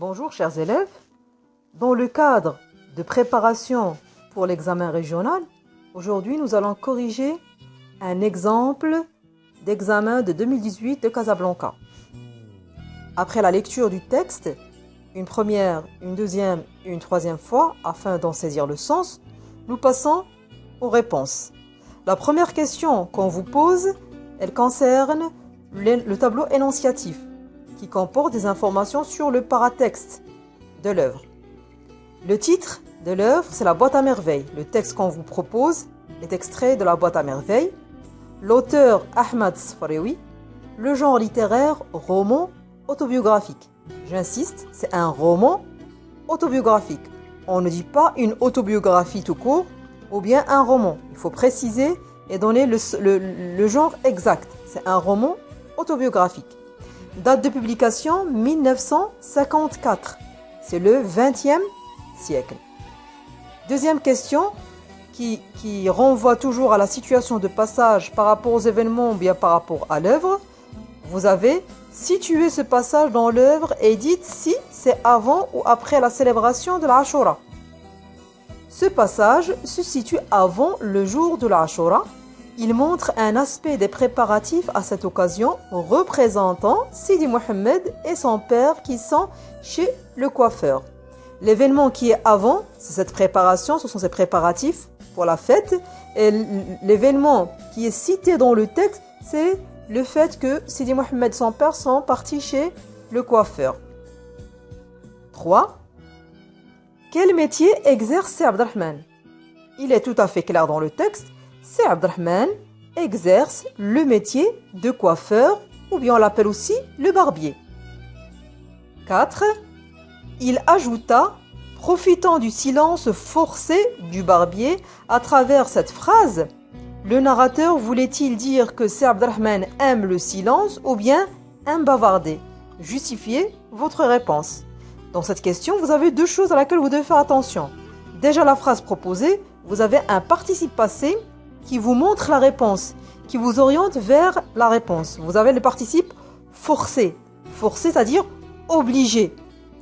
Bonjour chers élèves, dans le cadre de préparation pour l'examen régional, aujourd'hui nous allons corriger un exemple d'examen de 2018 de Casablanca. Après la lecture du texte, une première, une deuxième et une troisième fois, afin d'en saisir le sens, nous passons aux réponses. La première question qu'on vous pose, elle concerne le tableau énonciatif, qui comporte des informations sur le paratexte de l'œuvre. Le titre de l'œuvre, c'est la boîte à merveilles. Le texte qu'on vous propose est extrait de la boîte à merveilles. L'auteur Ahmad Sfarewi. Le genre littéraire, roman autobiographique. J'insiste, c'est un roman autobiographique. On ne dit pas une autobiographie tout court ou bien un roman. Il faut préciser et donner le genre exact. C'est un roman autobiographique. Date de publication 1954. C'est le 20e siècle. Deuxième question qui renvoie toujours à la situation de passage par rapport aux événements ou bien par rapport à l'œuvre. Vous avez situé ce passage dans l'œuvre et dites si c'est avant ou après la célébration de l'Ashura. Ce passage se situe avant le jour de l'Ashura. Il montre un aspect des préparatifs à cette occasion représentant Sidi Mohammed et son père qui sont chez le coiffeur. L'événement qui est avant, c'est cette préparation, ce sont ces préparatifs pour la fête. Et l'événement qui est cité dans le texte, c'est le fait que Sidi Mohammed et son père sont partis chez le coiffeur. 3. Quel métier exerce Sidi Abdelrahman? Il est tout à fait clair dans le texte. Sidi Abdelrahman exerce le métier de coiffeur ou bien on l'appelle aussi le barbier. 4. Il ajouta, profitant du silence forcé du barbier à travers cette phrase, le narrateur voulait-il dire que Sidi Abdelrahman aime le silence ou bien aime bavarder? Justifiez votre réponse. Dans cette question, vous avez deux choses à laquelle vous devez faire attention. Déjà la phrase proposée, vous avez un participe passé qui vous montre la réponse, qui vous oriente vers la réponse. Vous avez le participe forcé. Forcé, c'est-à-dire obligé.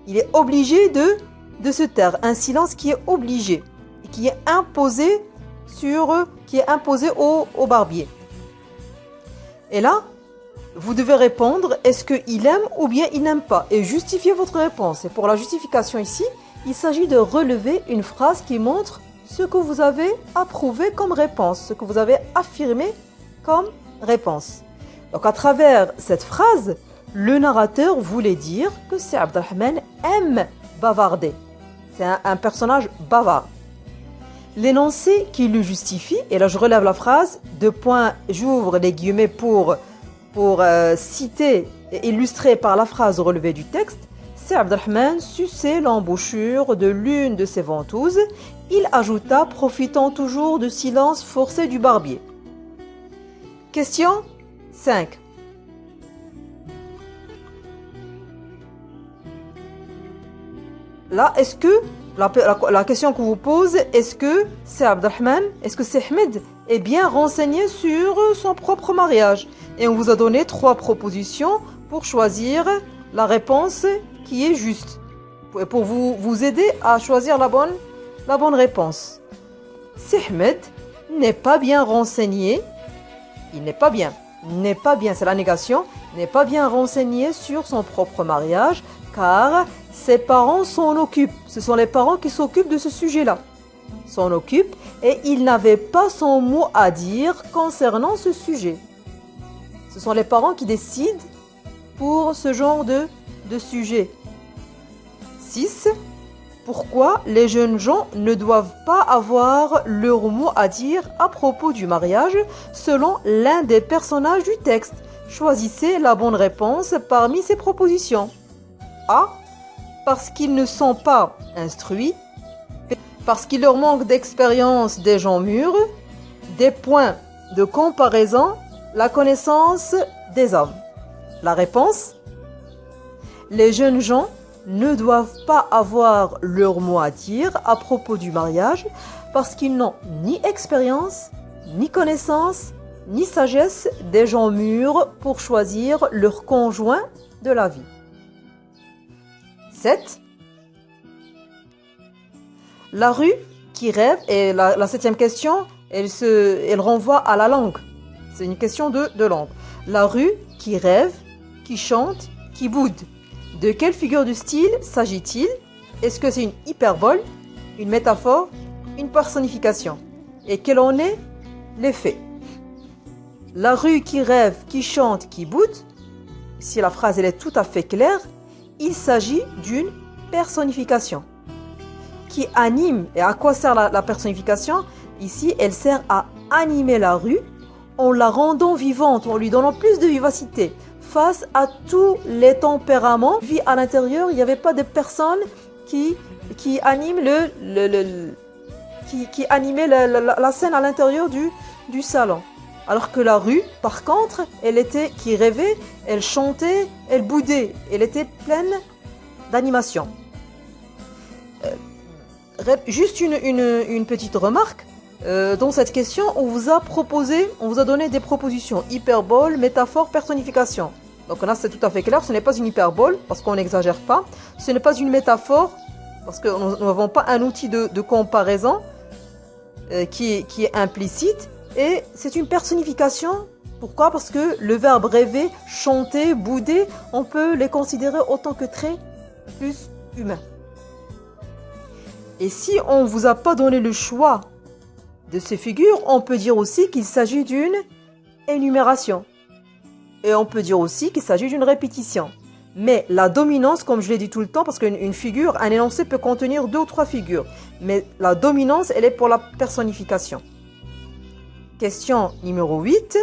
Il est obligé de se taire. Un silence qui est obligé et qui est imposé au barbier. Et là, vous devez répondre, est-ce qu'il aime ou bien il n'aime pas? Et justifier votre réponse. Et pour la justification ici, il s'agit de relever une phrase qui montre ce que vous avez approuvé comme réponse, ce que vous avez affirmé comme réponse. Donc à travers cette phrase, le narrateur voulait dire que Sidi Abdelrahman aime bavarder. C'est un personnage bavard. L'énoncé qui le justifie, et là je relève la phrase, j'ouvre les guillemets pour citer et illustrer par la phrase relevée du texte, Sidi Abdelrahman suçait l'embouchure de l'une de ses ventouses. Il ajouta, profitant toujours du silence forcé du barbier. Question 5. Là, est-ce que, la question qu'on vous pose, est-ce que c'est Abdelrahman, est-ce que c'est Ahmed est bien renseigné sur son propre mariage? Et on vous a donné 3 propositions pour choisir la réponse qui est juste. Pour vous aider à choisir la bonne réponse. Si Ahmed n'est pas bien renseigné, n'est pas bien, c'est la négation, n'est pas bien renseigné sur son propre mariage, car ses parents s'en occupent. Ce sont les parents qui s'occupent de ce sujet-là. S'en occupent et il n'avait pas son mot à dire concernant ce sujet. Ce sont les parents qui décident pour ce genre de sujet. 6. Pourquoi les jeunes gens ne doivent pas avoir leur mot à dire à propos du mariage selon l'un des personnages du texte? Choisissez la bonne réponse parmi ces propositions. A. Parce qu'ils ne sont pas instruits. B. Parce qu'il leur manque d'expérience des gens mûrs. Des points de comparaison. La connaissance des hommes. La réponse? Les jeunes gens ne doivent pas avoir leur mot à dire à propos du mariage parce qu'ils n'ont ni expérience, ni connaissance, ni sagesse des gens mûrs pour choisir leur conjoint de la vie. 7. La rue qui rêve, et la septième question, elle renvoie à la langue. C'est une question de langue. La rue qui rêve, qui chante, qui boude. De quelle figure de style s'agit-il? Est-ce que c'est une hyperbole, une métaphore, une personnification? Et quel en est l'effet? La rue qui rêve, qui chante, qui boude. Ici, la phrase elle est tout à fait claire. Il s'agit d'une personnification qui anime. Et à quoi sert la personnification? Ici, elle sert à animer la rue en la rendant vivante, en lui donnant plus de vivacité face à tous les tempéraments. Vie à l'intérieur, il n'y avait pas de personne qui anime qui animait la scène à l'intérieur du salon. Alors que la rue, par contre, qui rêvait, elle chantait, elle boudait, elle était pleine d'animation. Juste une petite remarque. Dans cette question, on vous a donné des propositions. Hyperbole, métaphore, personnification. Donc là, c'est tout à fait clair. Ce n'est pas une hyperbole, parce qu'on n'exagère pas. Ce n'est pas une métaphore, parce que nous n'avons pas un outil de comparaison qui est implicite. Et c'est une personnification. Pourquoi? Parce que le verbe rêver, chanter, bouder, on peut les considérer autant que traits plus humains. Et si on ne vous a pas donné le choix de ces figures, on peut dire aussi qu'il s'agit d'une énumération. Et on peut dire aussi qu'il s'agit d'une répétition. Mais la dominance, comme je l'ai dit tout le temps, parce qu'une figure, un énoncé peut contenir 2 ou 3 figures. Mais la dominance, elle est pour la personnification. Question numéro 8.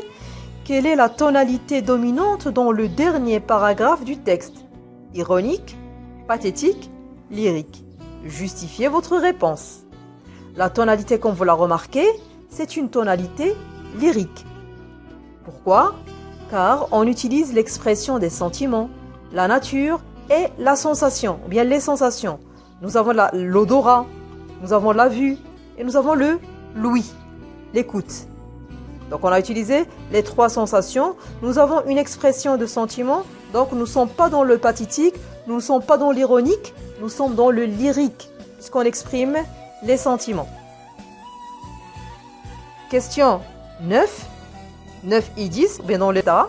Quelle est la tonalité dominante dans le dernier paragraphe du texte? Ironique, pathétique, lyrique? Justifiez votre réponse. La tonalité, comme vous la remarquez, c'est une tonalité lyrique. Pourquoi? Car on utilise l'expression des sentiments, la nature et la sensation, ou bien les sensations. Nous avons l'odorat, nous avons la vue et nous avons l'ouïe, l'écoute. Donc on a utilisé les 3 sensations. Nous avons une expression de sentiment, donc nous ne sommes pas dans le pathétique, nous ne sommes pas dans l'ironique, nous sommes dans le lyrique, puisqu'on exprime les sentiments. Question 9. 9 et 10, bien dans l'état.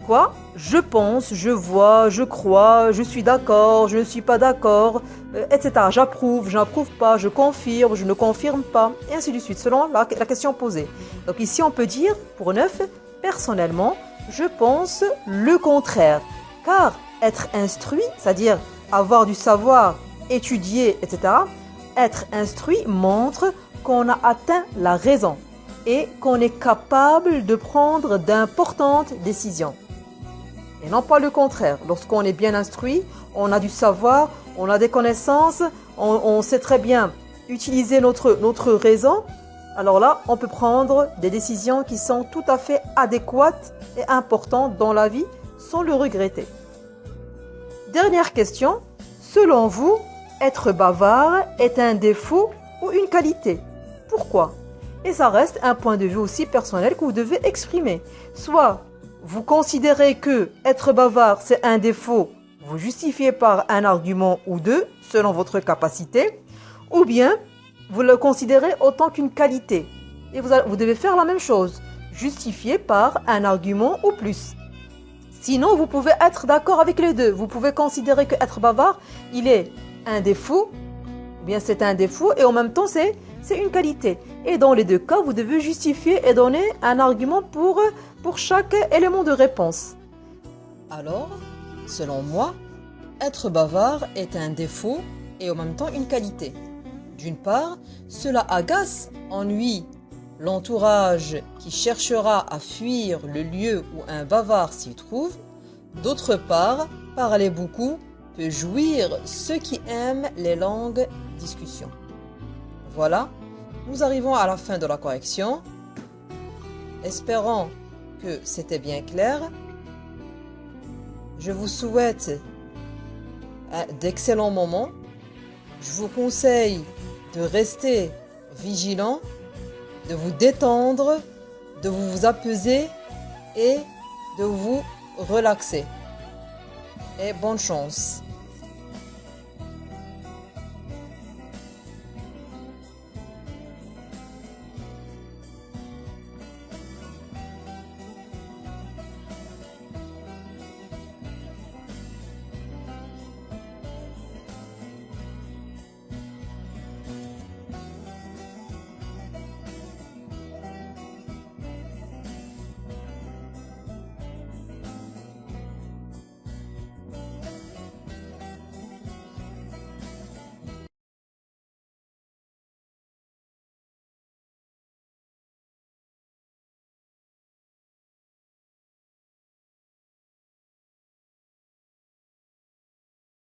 Quoi? Je pense, je vois, je crois, je suis d'accord, je ne suis pas d'accord, etc. J'approuve, je n'approuve pas, je confirme, je ne confirme pas, et ainsi de suite, selon la question posée. Donc ici, on peut dire, pour 9, personnellement, je pense le contraire. Car être instruit, c'est-à-dire avoir du savoir, étudier, etc., être instruit montre qu'on a atteint la raison et qu'on est capable de prendre d'importantes décisions. Et non pas le contraire. Lorsqu'on est bien instruit, on a du savoir, on a des connaissances, on sait très bien utiliser notre raison. Alors là, on peut prendre des décisions qui sont tout à fait adéquates et importantes dans la vie sans le regretter. Dernière question. Selon vous, être bavard est un défaut ou une qualité? Pourquoi? Et ça reste un point de vue aussi personnel que vous devez exprimer. Soit vous considérez que être bavard c'est un défaut, vous justifiez par un argument ou 2 selon votre capacité, ou bien vous le considérez autant qu'une qualité. Et vous devez faire la même chose, justifier par un argument ou plus. Sinon, vous pouvez être d'accord avec les deux. Vous pouvez considérer que être bavard, il est un défaut, ou bien c'est un défaut, et en même temps c'est une qualité. Et dans les deux cas, vous devez justifier et donner un argument pour chaque élément de réponse. Alors, selon moi, être bavard est un défaut et en même temps une qualité. D'une part, cela agace, ennuie l'entourage qui cherchera à fuir le lieu où un bavard s'y trouve. D'autre part, parler beaucoup peut jouir ceux qui aiment les longues discussions. Voilà, nous arrivons à la fin de la correction. Espérons que c'était bien clair. Je vous souhaite d'excellents moments. Je vous conseille de rester vigilant, de vous détendre, de vous apaiser et de vous relaxer. Et bonne chance.